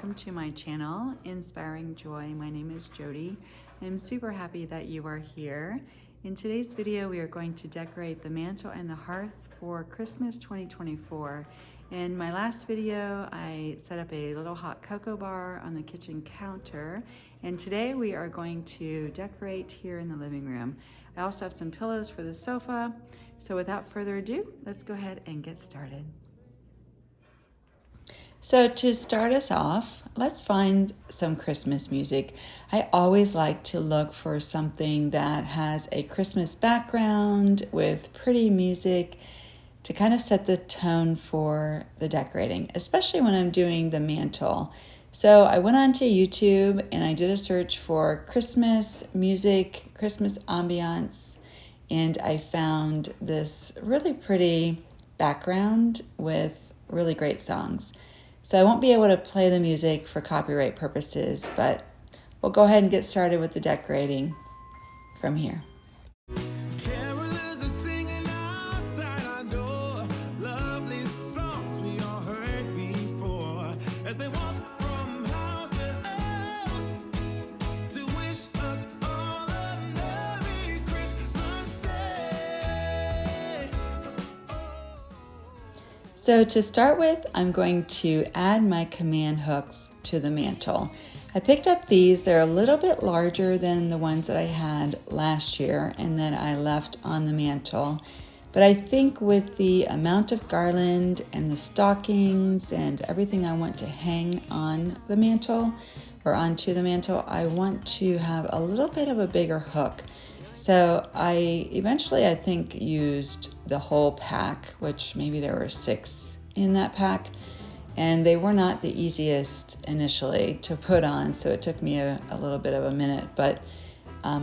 welcome to my channel, Inspiring Joy. My name is Jodi. I'm super happy that you are here. In today's video, we are going to decorate the mantle and the hearth for Christmas 2024. In my last video, I set up a little hot cocoa bar on the kitchen counter, and today we are going to decorate here in the living room. I also have some pillows for the sofa, so without further ado, let's go ahead and get started. So to start us off, let's find some Christmas music. I always like to look for something that has a Christmas background with pretty music to kind of set the tone for the decorating, especially when I'm doing the mantle. So I went onto YouTube and I did a search for Christmas music, Christmas ambiance, and I found this really pretty background with really great songs. So I won't be able to play the music for copyright purposes, but we'll go ahead and get started with the decorating from here. So to start with, I'm going to add my command hooks to the mantle. I picked up these. They're a little bit larger than the ones that I had last year and that I left on the mantle. But I think with the amount of garland and the stockings and everything I want to hang on the mantle or onto the mantle, I want to have a little bit of a bigger hook. So I eventually, I think, used the whole pack, which maybe there were 6 in that pack, and they were not the easiest initially to put on, so it took me a little bit of a minute, but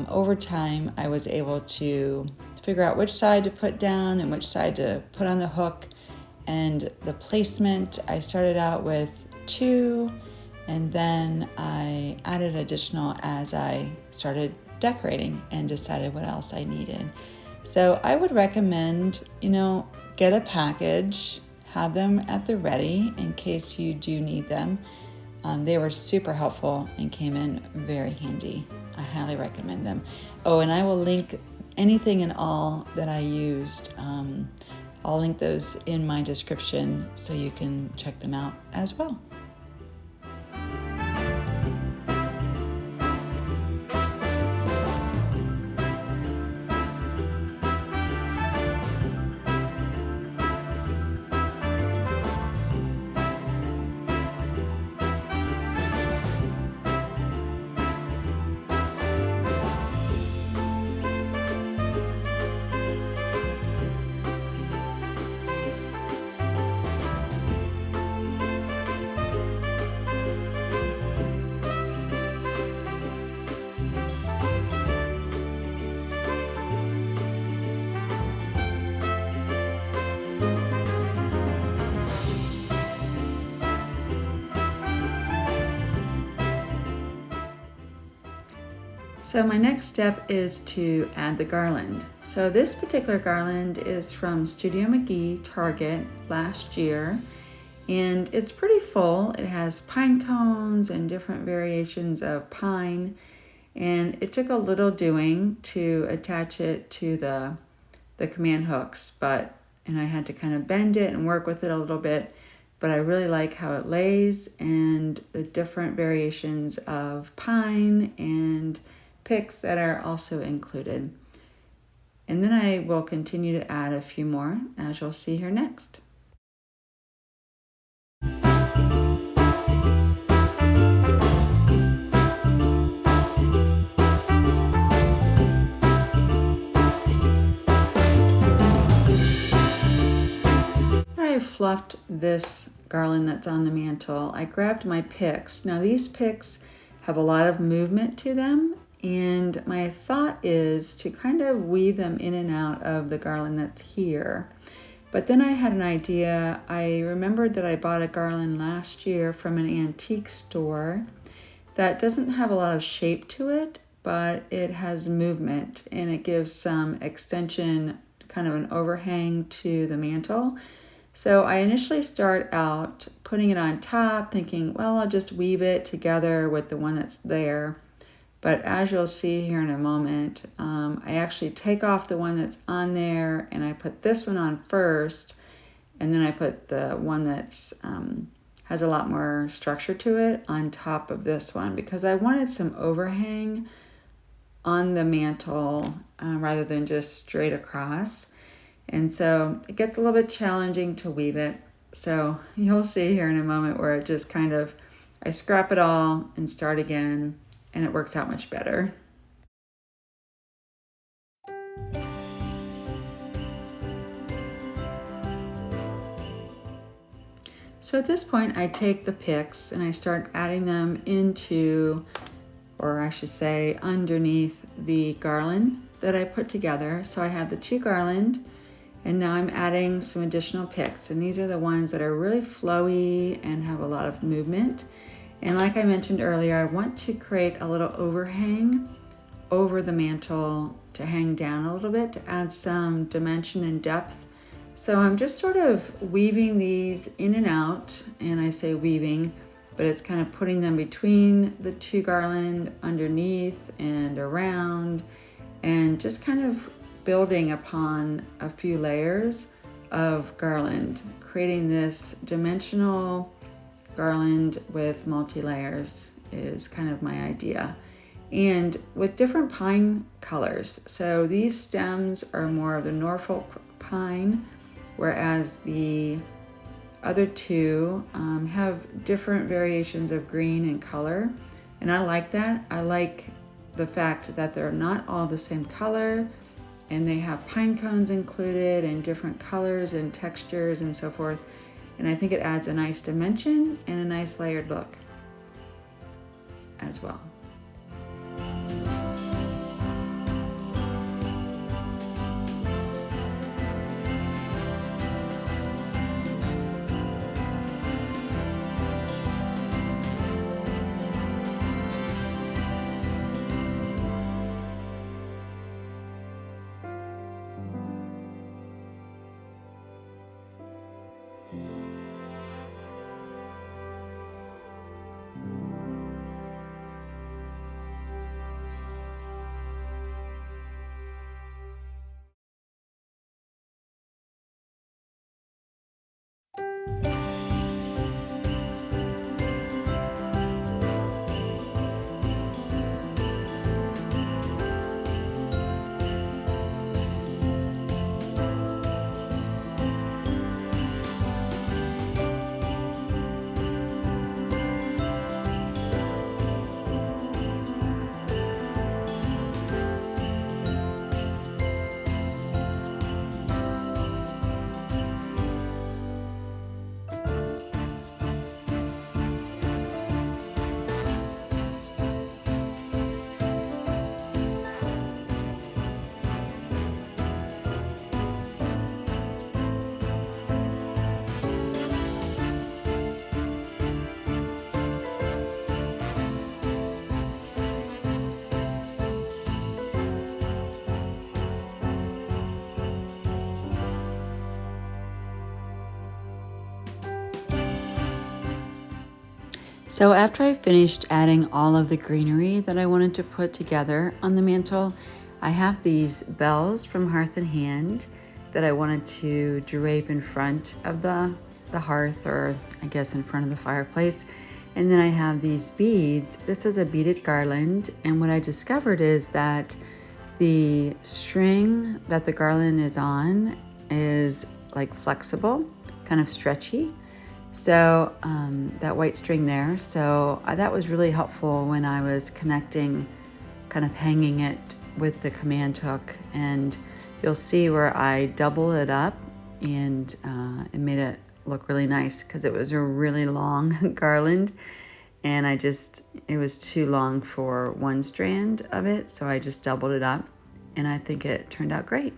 over time I was able to figure out which side to put down and which side to put on the hook. And the placement, I started out with 2, and then I added additional as I started decorating and decided what else I needed. So I would recommend, get a package, have them at the ready in case you do need them. They were super helpful and came in very handy. I highly recommend them. Oh, and I will link anything and all that I used. I'll link those in my description so you can check them out as well. So my next step is to add the garland. So this particular garland is from Studio McGee, Target, last year, and it's pretty full. It has pine cones and different variations of pine, and it took a little doing to attach it to the command hooks, and I had to kind of bend it and work with it a little bit, but I really like how it lays and the different variations of pine and picks that are also included. And then I will continue to add a few more, as you'll see here next. I fluffed this garland that's on the mantle. I grabbed my picks. Now these picks have a lot of movement to them, and my thought is to kind of weave them in and out of the garland that's here. But then I had an idea. I remembered that I bought a garland last year from an antique store that doesn't have a lot of shape to it, but it has movement and it gives some extension, kind of an overhang to the mantle. So I initially start out putting it on top, thinking, well, I'll just weave it together with the one that's there. But as you'll see here in a moment, I actually take off the one that's on there and I put this one on first, and then I put the one that's has a lot more structure to it on top of this one because I wanted some overhang on the mantle rather than just straight across. And so it gets a little bit challenging to weave it. So you'll see here in a moment where it just kind of, I scrap it all and start again, and it works out much better. So at this point, I take the picks and I start adding them into, or I should say, underneath the garland that I put together. So I have the 2 garland, and now I'm adding some additional picks. And these are the ones that are really flowy and have a lot of movement. And like I mentioned earlier, I want to create a little overhang over the mantle to hang down a little bit to add some dimension and depth. So I'm just sort of weaving these in and out, and I say weaving, but it's kind of putting them between the 2 garland, underneath and around, and just kind of building upon a few layers of garland, creating this dimensional garland with multi-layers is kind of my idea. And with different pine colors. So these stems are more of the Norfolk pine, whereas the other 2 have different variations of green and color. And I like that. I like the fact that they're not all the same color, and they have pine cones included and different colors and textures and so forth. And I think it adds a nice dimension and a nice layered look as well. So after I finished adding all of the greenery that I wanted to put together on the mantle, I have these bells from Hearth and Hand that I wanted to drape in front of the hearth, or I guess in front of the fireplace. And then I have these beads. This is a beaded garland, and what I discovered is that the string that the garland is on is like flexible, kind of stretchy. So that white string there, so that was really helpful when I was connecting, kind of hanging it with the command hook. And you'll see where I double it up, and it made it look really nice because it was a really long garland, and it was too long for one strand of it, so I just doubled it up, and I think it turned out great.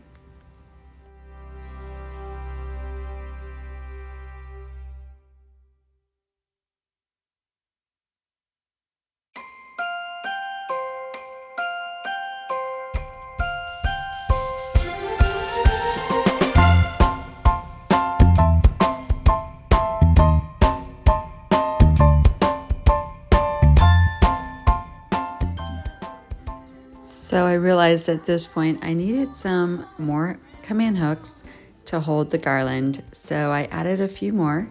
So I realized at this point I needed some more command hooks to hold the garland. So I added a few more.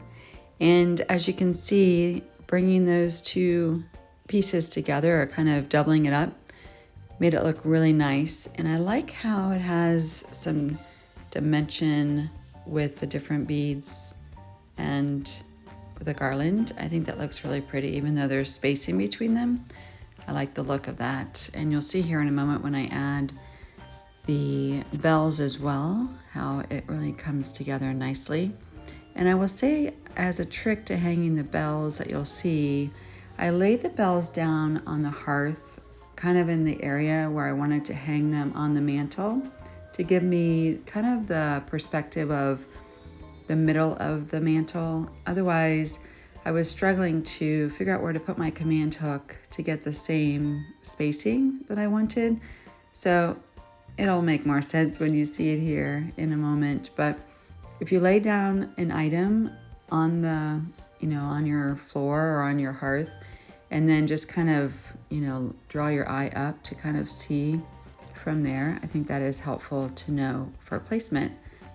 And as you can see, bringing those two pieces together, or kind of doubling it up, made it look really nice. And I like how it has some dimension with the different beads and with the garland. I think that looks really pretty, even though there's spacing between them. I like the look of that. And you'll see here in a moment when I add the bells as well, how it really comes together nicely. And I will say, as a trick to hanging the bells that you'll see, I laid the bells down on the hearth, kind of in the area where I wanted to hang them on the mantle, to give me kind of the perspective of the middle of the mantle. Otherwise, I was struggling to figure out where to put my command hook to get the same spacing that I wanted. So it'll make more sense when you see it here in a moment. But if you lay down an item on the, on your floor or on your hearth, and then just kind of, draw your eye up to kind of see from there, I think that is helpful to know for placement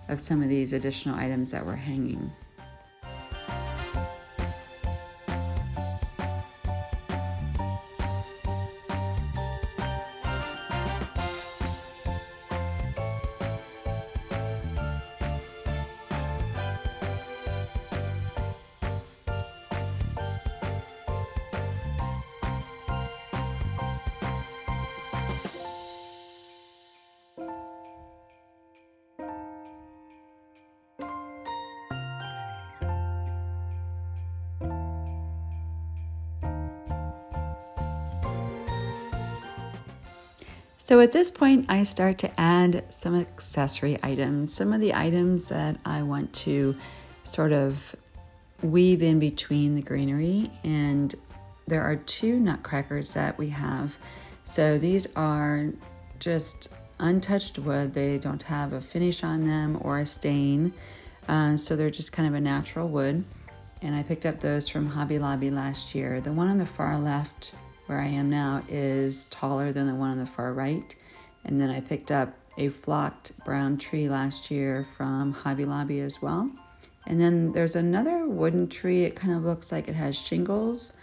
of some of these additional items that we're hanging. So at this point, I start to add some accessory items, some of the items that I want to sort of weave in between the greenery. And there are two nutcrackers that we have. So these are just untouched wood. They don't have a finish on them or a stain. So they're just kind of a natural wood. And I picked up those from Hobby Lobby last year. The one on the far left where I am now is taller than the one on the far right. And then I picked up a flocked brown tree last year from Hobby Lobby as well. And then there's another wooden tree. It kind of looks like it has shingles,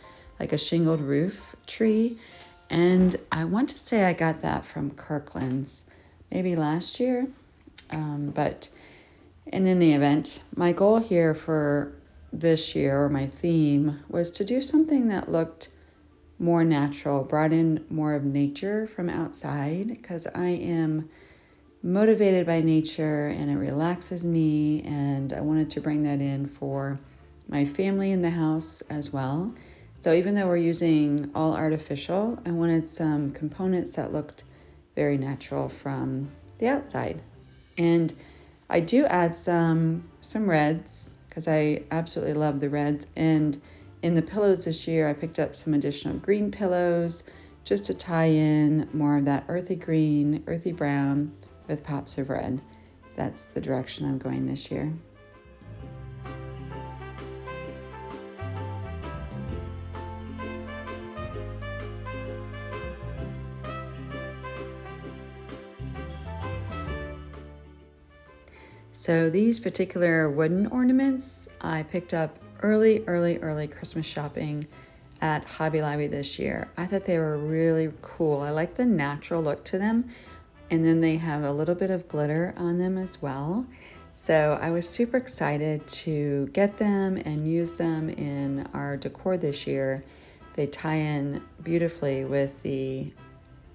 like a shingled roof tree. And I want to say I got that from Kirkland's maybe last year. But in any event, my goal here for this year, or my theme, was to do something that looked more natural, brought in more of nature from outside, because I am motivated by nature and it relaxes me, and I wanted to bring that in for my family in the house as well. So even though we're using all artificial, I wanted some components that looked very natural from the outside. And I do add some reds, because I absolutely love the reds. And in the pillows this year, I picked up some additional green pillows just to tie in more of that earthy green, earthy brown with pops of red. That's the direction I'm going this year. So these particular wooden ornaments I picked up early Christmas shopping at Hobby Lobby this year. I thought they were really cool. I like the natural look to them. And then they have a little bit of glitter on them as well. So I was super excited to get them and use them in our decor this year. They tie in beautifully with the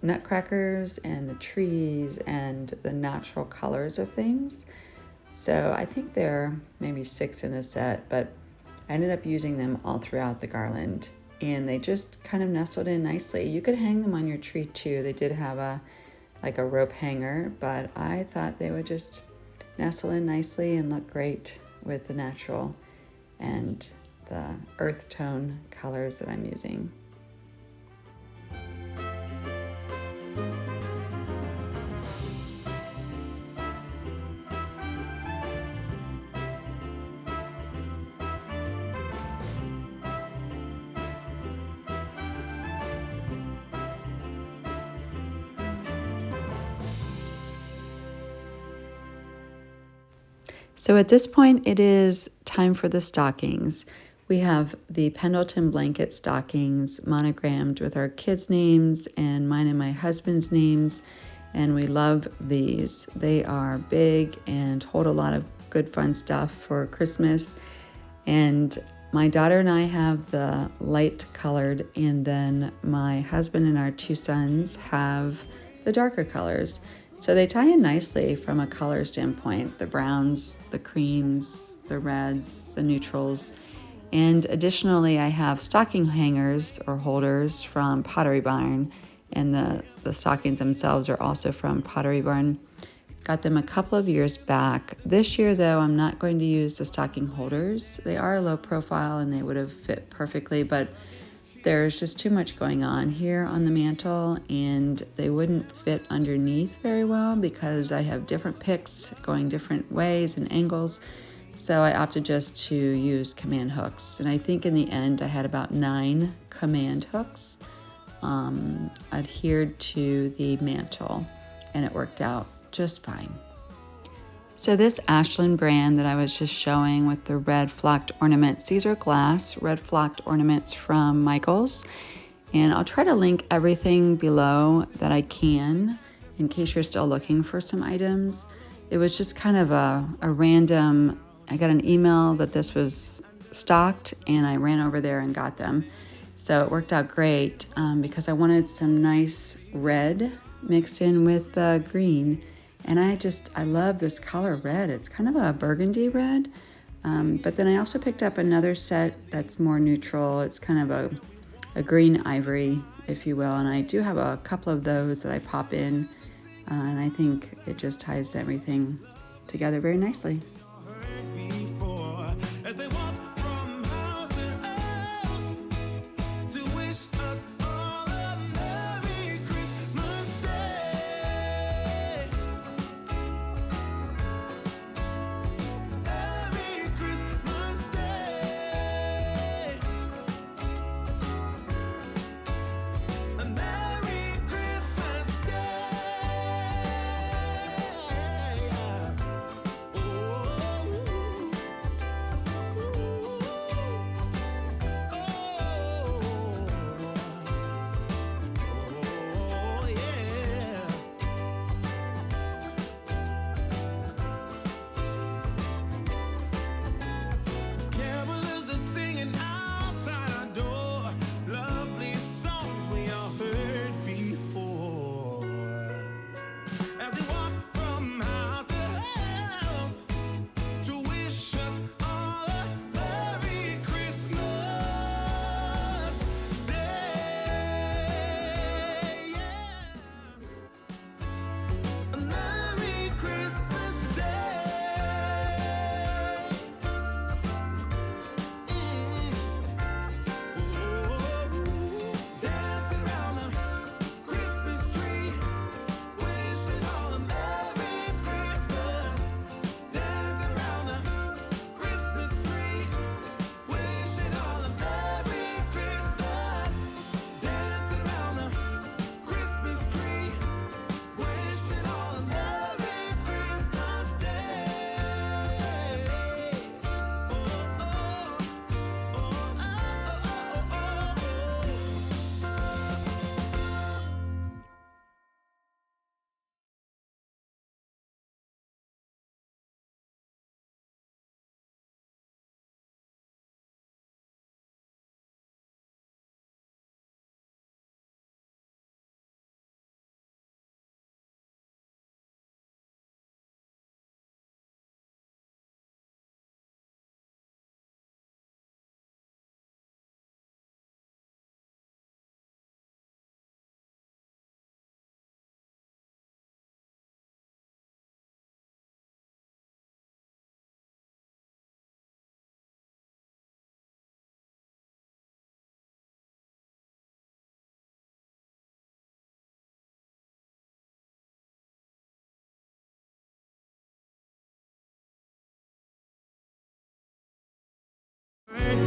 nutcrackers and the trees and the natural colors of things. So I think there are maybe 6 in the set, but I ended up using them all throughout the garland, and they just kind of nestled in nicely. You could hang them on your tree too. They did have a rope hanger, but I thought they would just nestle in nicely and look great with the natural and the earth tone colors that I'm using. So at this point, it is time for the stockings. We have the Pendleton blanket stockings monogrammed with our kids' names and mine and my husband's names, and we love these. They are big and hold a lot of good fun stuff for Christmas. And my daughter and I have the light colored, and then my husband and our two sons have the darker colors. So they tie in nicely from a color standpoint, the browns, the creams, the reds, the neutrals. And additionally, I have stocking hangers or holders from Pottery Barn, and the stockings themselves are also from Pottery Barn. Got them a couple of years back. This year, though, I'm not going to use the stocking holders. They are low profile and they would have fit perfectly, but there's just too much going on here on the mantle, and they wouldn't fit underneath very well because I have different picks going different ways and angles. So I opted just to use command hooks. And I think in the end I had about 9 command hooks adhered to the mantle, and it worked out just fine. So this Ashland brand that I was just showing with the red flocked ornaments, these are glass red flocked ornaments from Michaels. And I'll try to link everything below that I can in case you're still looking for some items. It was just kind of a random, I got an email that this was stocked and I ran over there and got them. So it worked out great because I wanted some nice red mixed in with green. And I love this color red. It's kind of a burgundy red. But then I also picked up another set that's more neutral. It's kind of a green ivory, if you will. And I do have a couple of those that I pop in. And I think it just ties everything together very nicely.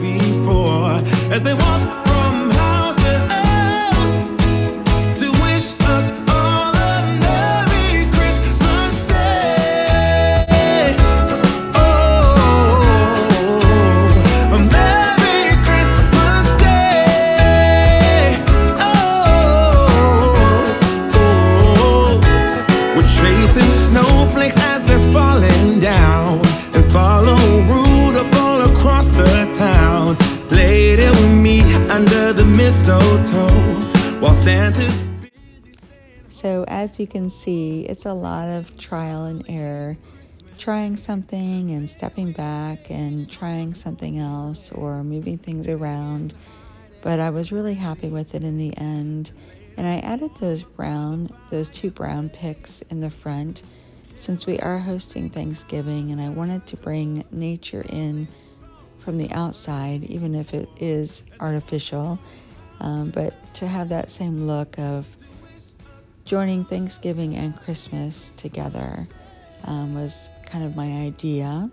Before, as they walk from house to house to wish us all a Merry Christmas Day. chasing snowflakes as they're falling down, and follow Rudolph all across the town. Played it with me under the mistletoe while Santa's. So as you can see, it's a lot of trial and error, trying something and stepping back and trying something else or moving things around. But I was really happy with it in the end. And I added those two brown picks in the front since we are hosting Thanksgiving, and I wanted to bring nature in from the outside, even if it is artificial, but to have that same look of joining Thanksgiving and Christmas together was kind of my idea.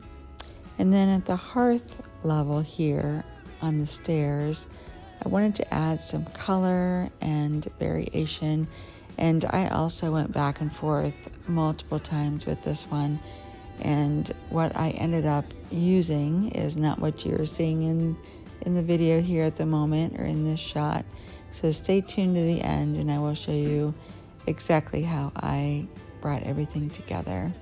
And then at the hearth level here on the stairs, I wanted to add some color and variation. And I also went back and forth multiple times with this one. And what I ended up using is not what you're seeing in the video here at the moment or in this shot. So stay tuned to the end and I will show you exactly how I brought everything together.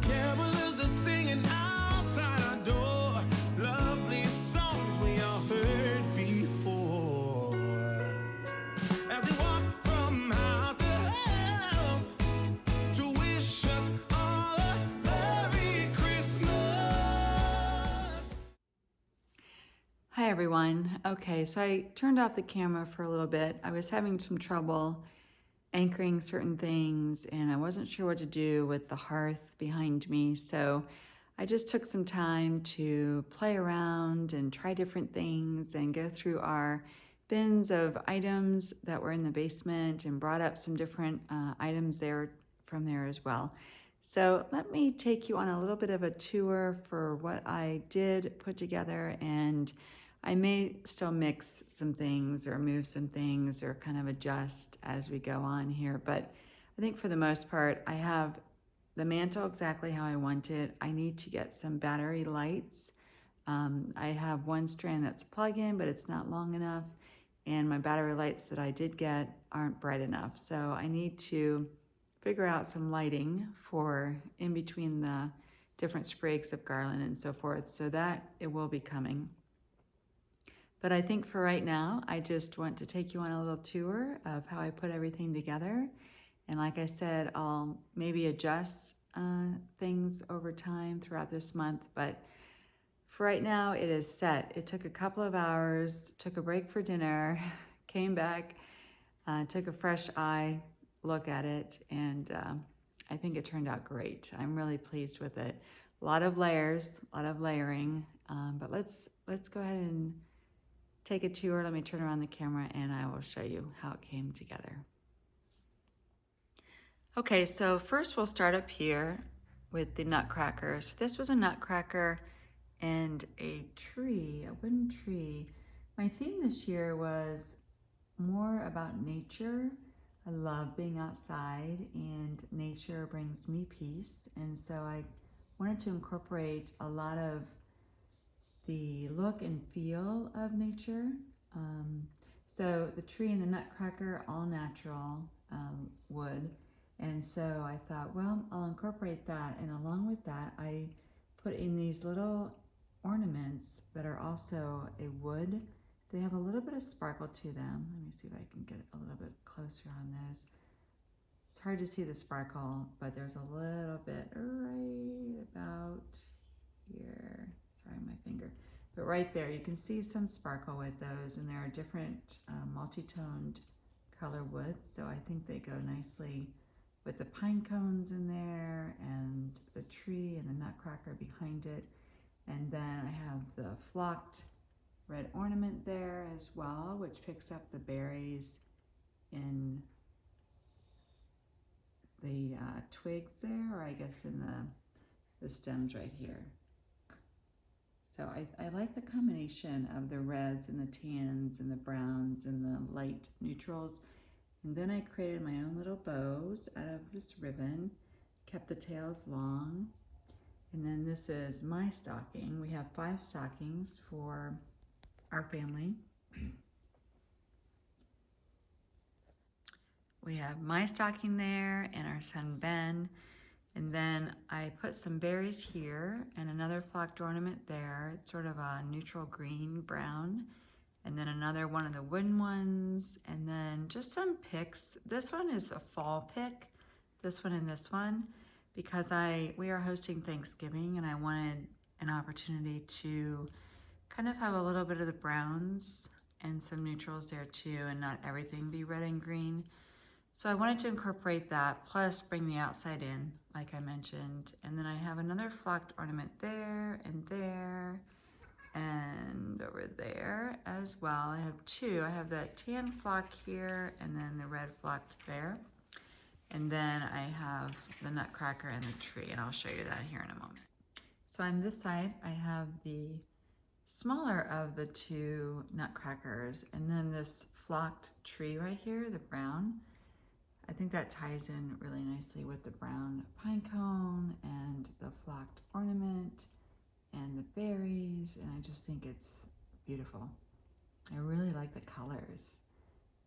Carolers are singing outside our door, lovely songs we all heard before. As we walk from house to house to wish us all a Merry Christmas. Hi everyone. Okay, so I turned off the camera for a little bit. I was having some trouble anchoring certain things and I wasn't sure what to do with the hearth behind me. So I just took some time to play around and try different things and go through our bins of items that were in the basement and brought up some different items there from there as well. So let me take you on a little bit of a tour for what I did put together, and I may still mix some things or move some things or kind of adjust as we go on here. But I think for the most part, I have the mantle exactly how I want it. I need to get some battery lights. I have one strand that's plug-in, but it's not long enough. And my battery lights that I did get aren't bright enough. So I need to figure out some lighting for in between the different sprigs of garland and so forth. So that it will be coming. But I think for right now, I just want to take you on a little tour of how I put everything together. And like I said, I'll maybe adjust things over time throughout this month. But for right now, it is set. It took a couple of hours, took a break for dinner, came back, took a fresh eye look at it, and I think it turned out great. I'm really pleased with it. A lot of layers, a lot of layering, but let's go ahead and take a tour. Let me turn around the camera and I will show you how it came together. Okay, so first we'll start up here with the nutcracker. So this was a nutcracker and a tree, a wooden tree. My theme this year was more about nature. I love being outside and nature brings me peace. And so I wanted to incorporate a lot of the look and feel of nature. So the tree and the nutcracker, all natural wood. And so I thought, well, I'll incorporate that. And along with that, I put in these little ornaments that are also a wood. They have a little bit of sparkle to them. Let me see if I can get a little bit closer on those. It's hard to see the sparkle, but there's a little bit right about here. Sorry, my finger. But right there, you can see some sparkle with those, and there are different multi-toned color woods, so I think they go nicely with the pine cones in there and the tree and the nutcracker behind it. And then I have the flocked red ornament there as well, which picks up the berries in the twigs there, or I guess in the stems right here. So I like the combination of the reds and the tans and the browns and the light neutrals. And then I created my own little bows out of this ribbon, kept the tails long. And then this is my stocking. We have 5 stockings for our family. we have my stocking there and our son Ben. And then I put some berries here and another flocked ornament there. It's sort of a neutral green brown. And then another one of the wooden ones. And then just some picks. This one is a fall pick, this one and this one, because we are hosting Thanksgiving and I wanted an opportunity to kind of have a little bit of the browns and some neutrals there too, and not everything be red and green. So I wanted to incorporate that, plus bring the outside in, like I mentioned. And then I have another flocked ornament there, and over there as well. I have two. I have that tan flock here, and then the red flocked there. And then I have the nutcracker and the tree, and I'll show you that here in a moment. So on this side, I have the smaller of the two nutcrackers, and then this flocked tree right here, the brown. I think that ties in really nicely with the brown pine cone and the flocked ornament and the berries, and I just think it's beautiful. I really like the colors.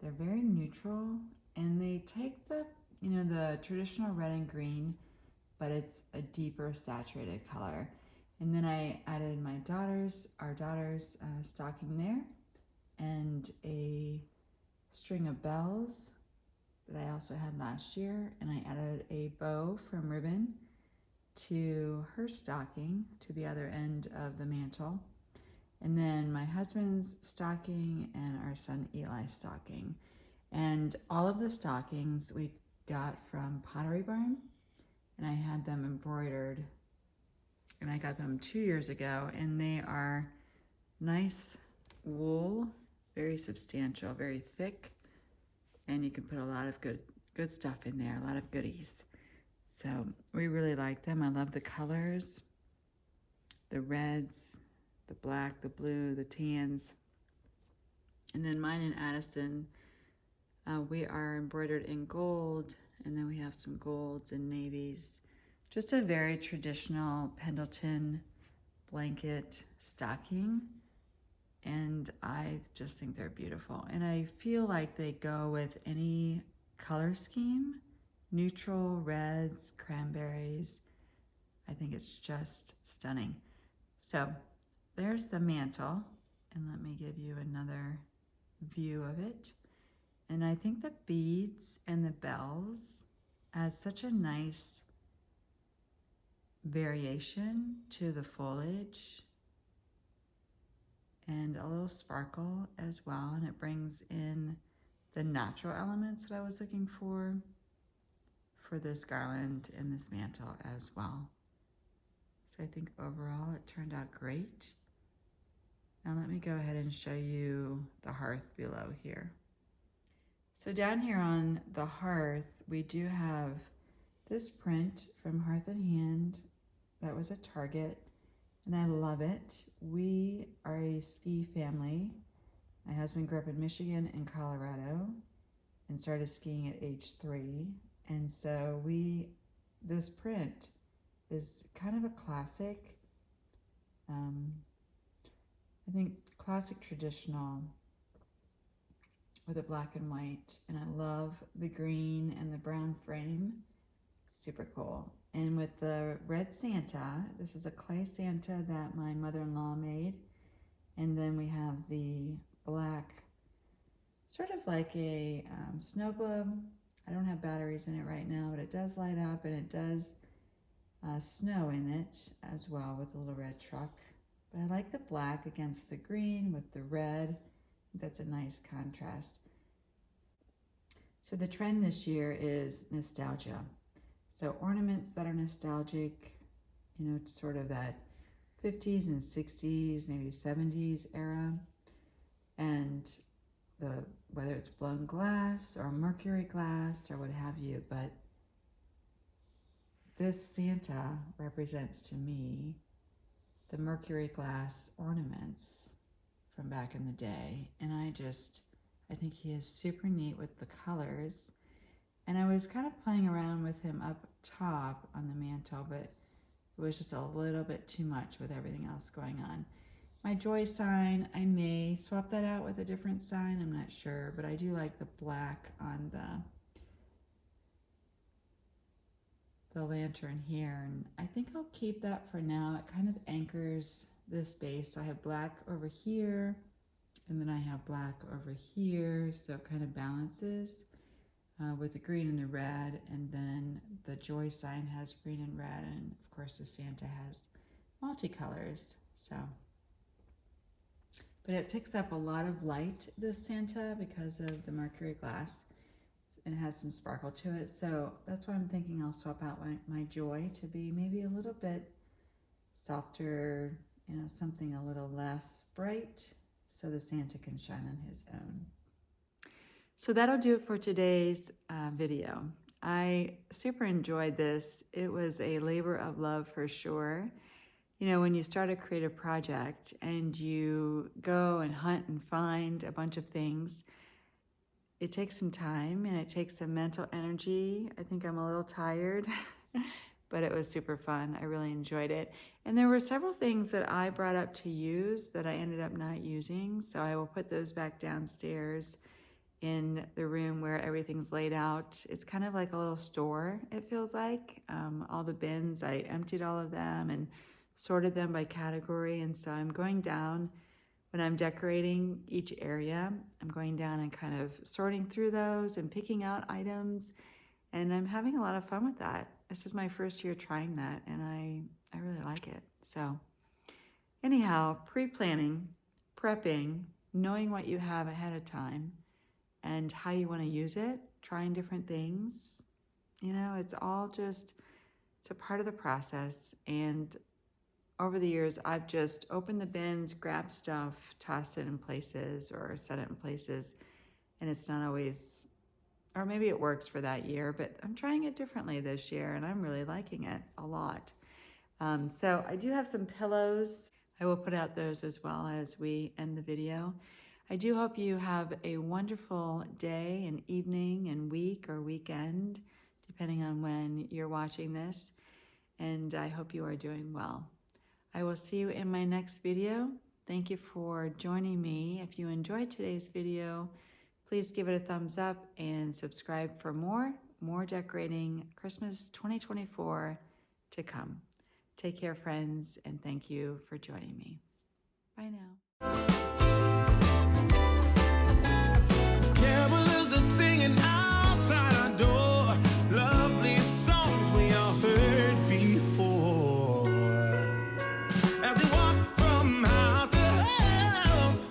They're very neutral, and they take the, the traditional red and green, but it's a deeper saturated color. And then I added our daughter's stocking there, and a string of bells that I also had last year, and I added a bow from ribbon to her stocking to the other end of the mantle, and then my husband's stocking and our son Eli's stocking. And all of the stockings we got from Pottery Barn, and I had them embroidered, and I got them 2 years ago, and they are nice wool, very substantial, very thick, and you can put a lot of good stuff in there, a lot of goodies. So we really like them. I love the colors, the reds, the black, the blue, the tans. And then mine and Addison, we are embroidered in gold, and then we have some golds and navies. Just a very traditional Pendleton blanket stocking. And I just think they're beautiful. And I feel like they go with any color scheme, neutral, reds, cranberries. I think it's just stunning. So there's the mantle, and let me give you another view of it. And I think the beads and the bells add such a nice variation to the foliage, and a little sparkle as well, and it brings in the natural elements that I was looking for this garland and this mantle as well. So I think overall it turned out great. Now let me go ahead and show you the hearth below here. So down here on the hearth, we do have this print from Hearth and Hand that was at Target, and I love it. We are a ski family. My husband grew up in Michigan and Colorado and started skiing at age 3. And so this print is kind of a classic, I think classic traditional with a black and white. And I love the green and the brown frame. Super cool. And with the red Santa, this is a clay Santa that my mother-in-law made. And then we have the black, sort of like a snow globe. I don't have batteries in it right now, but it does light up, and it does snow in it as well with a little red truck. But I like the black against the green with the red. That's a nice contrast. So the trend this year is nostalgia. So ornaments that are nostalgic, sort of that 50s and 60s, maybe 70s era. And whether it's blown glass or mercury glass or what have you, but this Santa represents to me the mercury glass ornaments from back in the day. And I think he is super neat with the colors. And I was kind of playing around with him up top on the mantle, but it was just a little bit too much with everything else going on. My joy sign, I may swap that out with a different sign, I'm not sure, but I do like the black on the the lantern here, and I think I'll keep that for now. It kind of anchors this base. So I have black over here, and then I have black over here, so it kind of balances with the green and the red, and then the joy sign has green and red, and of course the Santa has multicolors. So, but it picks up a lot of light, this Santa, because of the mercury glass, and it has some sparkle to it. So that's why I'm thinking I'll swap out my joy to be maybe a little bit softer, you know, something a little less bright, so the Santa can shine on his own. So that'll do it for today's video. I super enjoyed this. It was a labor of love for sure. You know, when you start a creative project and you go and hunt and find a bunch of things, it takes some time and it takes some mental energy. I think I'm a little tired, but it was super fun. I really enjoyed it. And there were several things that I brought up to use that I ended up not using. So I will put those back downstairs in the room where everything's laid out. It's kind of like a little store, it feels like. All the bins, I emptied all of them and sorted them by category. And so I'm going down, when I'm decorating each area, I'm going down and kind of sorting through those and picking out items. And I'm having a lot of fun with that. This is my first year trying that, and I really like it. So anyhow, pre-planning, prepping, knowing what you have ahead of time and how you want to use it, trying different things, you know, it's all just, it's a part of the process. And over the years, I've just opened the bins, grabbed stuff, tossed it in places or set it in places, and it's not always, or maybe it works for that year, but I'm trying it differently this year and I'm really liking it a lot. So I do have some pillows. I will put out those as well as we end the video. I do hope you have a wonderful day and evening and week or weekend, depending on when you're watching this, and I hope you are doing well. I will see you in my next video. Thank you for joining me. If you enjoyed today's video, please give it a thumbs up and subscribe for more decorating Christmas 2024 to come. Take care, friends, and thank you for joining me. Bye now. Carolers are singing outside our door, lovely songs we all heard before. As we walk from house to house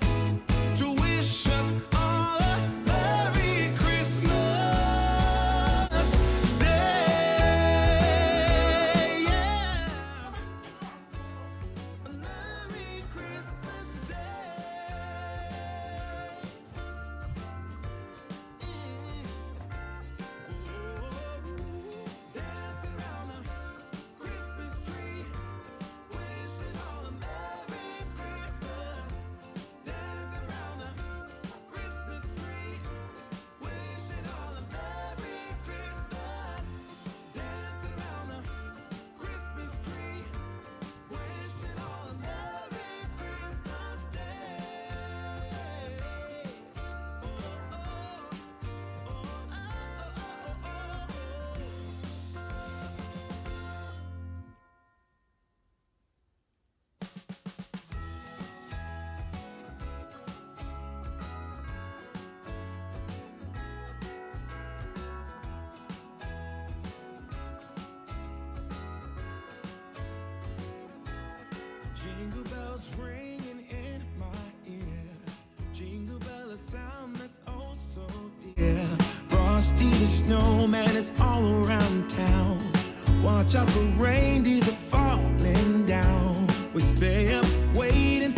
to wish us all a Merry Christmas Day, yeah. A Merry Christmas Day. Dancing around the Christmas tree, wishing all a Merry Christmas. Dancing around the Christmas tree, wishing all a Merry Christmas. Dancing around the Christmas tree, wishing all a Merry Christmas Day. Jingle bells ringing in my ear. Jingle bell, a sound that's oh so dear. Frosty the snowman is all around town. Watch out for reindeers are falling down. We stay up waiting